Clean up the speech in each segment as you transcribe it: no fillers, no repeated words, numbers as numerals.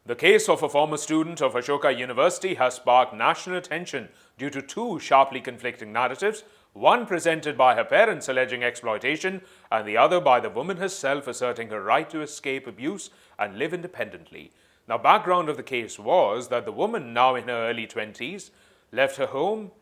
The case of a former student of Ashoka University has sparked national attention due to two sharply conflicting narratives, one presented by her parents alleging exploitation and the other by the woman herself asserting her right to escape abuse and live independently. Now, background of the case was that the woman, now in her early 20s, left her home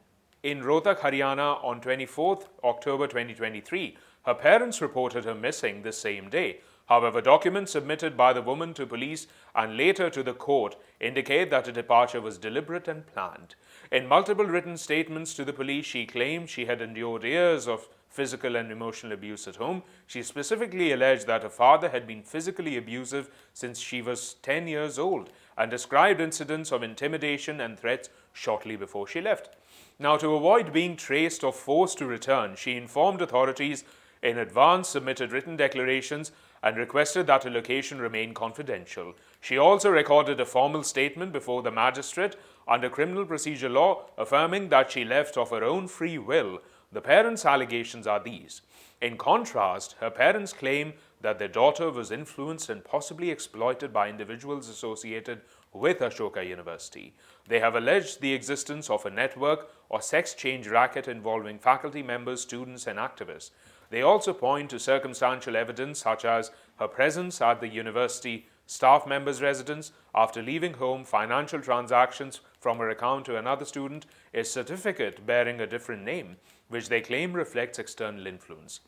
in Rohtak, Haryana on 24th October 2023. Her parents reported her missing the same day. However, documents submitted by the woman to police and later to the court indicate that her departure was deliberate and planned. In multiple written statements to the police, she claimed she had endured years of physical and emotional abuse at home. She specifically alleged that her father had been physically abusive since she was 10 years old and described incidents of intimidation and threats shortly before she left. Now, to avoid being traced or forced to return, she informed authorities in advance, submitted written declarations, and requested that her location remain confidential. She also recorded a formal statement before the magistrate under criminal procedure law, affirming that she left of her own free will. The parents' allegations are these. In contrast, her parents claim that their daughter was influenced and possibly exploited by individuals associated with Ashoka University. They have alleged the existence of a network or sex change racket involving faculty members, students, and activists. They also point to circumstantial evidence such as her presence at the university staff member's residence after leaving home, financial transactions from her account to another student, a certificate bearing a different name, which they claim reflects external influence.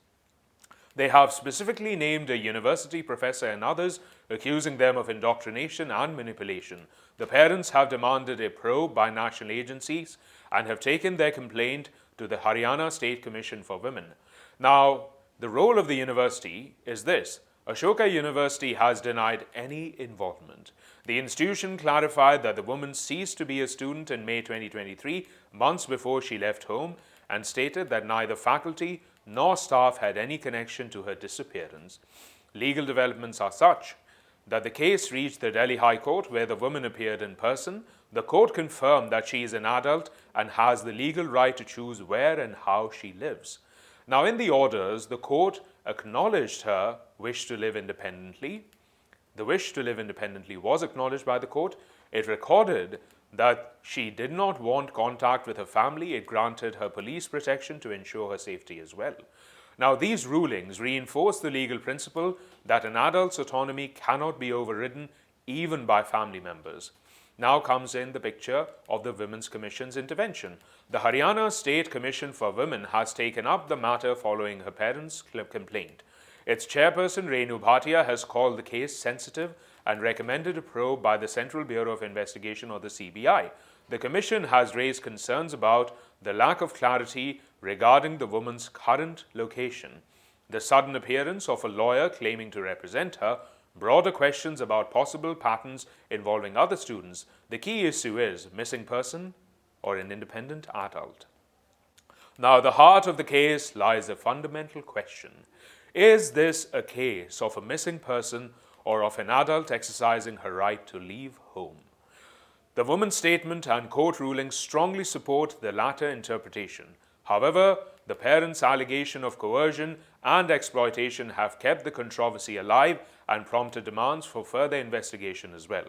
They have specifically named a university professor and others, accusing them of indoctrination and manipulation. The parents have demanded a probe by national agencies and have taken their complaint to the Haryana State Commission for Women. Now, the role of the university is this. Ashoka University has denied any involvement. The institution clarified that the woman ceased to be a student in May 2023, months before she left home, and stated that neither faculty nor staff had any connection to her disappearance. Legal developments are such that the case reached the Delhi High Court, where the woman appeared in person. The court confirmed that she is an adult and has the legal right to choose where and how she lives. Now, in the orders, the court acknowledged her wish to live independently. The wish to live independently was acknowledged by the court. It recorded that she did not want contact with her family. It granted her police protection to ensure her safety as well. Now, these rulings reinforce the legal principle that an adult's autonomy cannot be overridden even by family members. Now comes in the picture of the Women's Commission's intervention. The Haryana State Commission for Women has taken up the matter following her parents' complaint. Its chairperson, Renu Bhatia, has called the case sensitive and recommended a probe by the Central Bureau of Investigation, or the CBI. The Commission has raised concerns about the lack of clarity regarding the woman's current location, the sudden appearance of a lawyer claiming to represent her, broader questions about possible patterns involving other students. The key issue is missing person or an independent adult. Now, at the heart of the case lies a fundamental question. Is this a case of a missing person or of an adult exercising her right to leave home? The woman's statement and court rulings strongly support the latter interpretation. However, the parents' allegation of coercion and exploitation have kept the controversy alive and prompted demands for further investigation as well.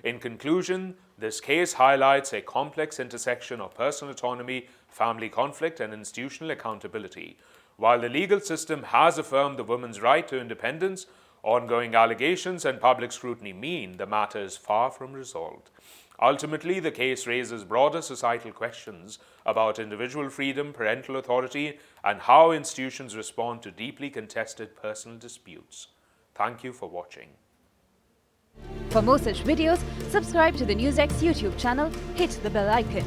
In conclusion, this case highlights a complex intersection of personal autonomy, family conflict, and institutional accountability. While the legal system has affirmed the woman's right to independence, ongoing allegations and public scrutiny mean the matter is far from resolved. Ultimately, the case raises broader societal questions about individual freedom, parental authority, and how institutions respond to deeply contested personal disputes. Thank you for watching. For more such videos, subscribe to the NewsX YouTube channel, hit the bell icon.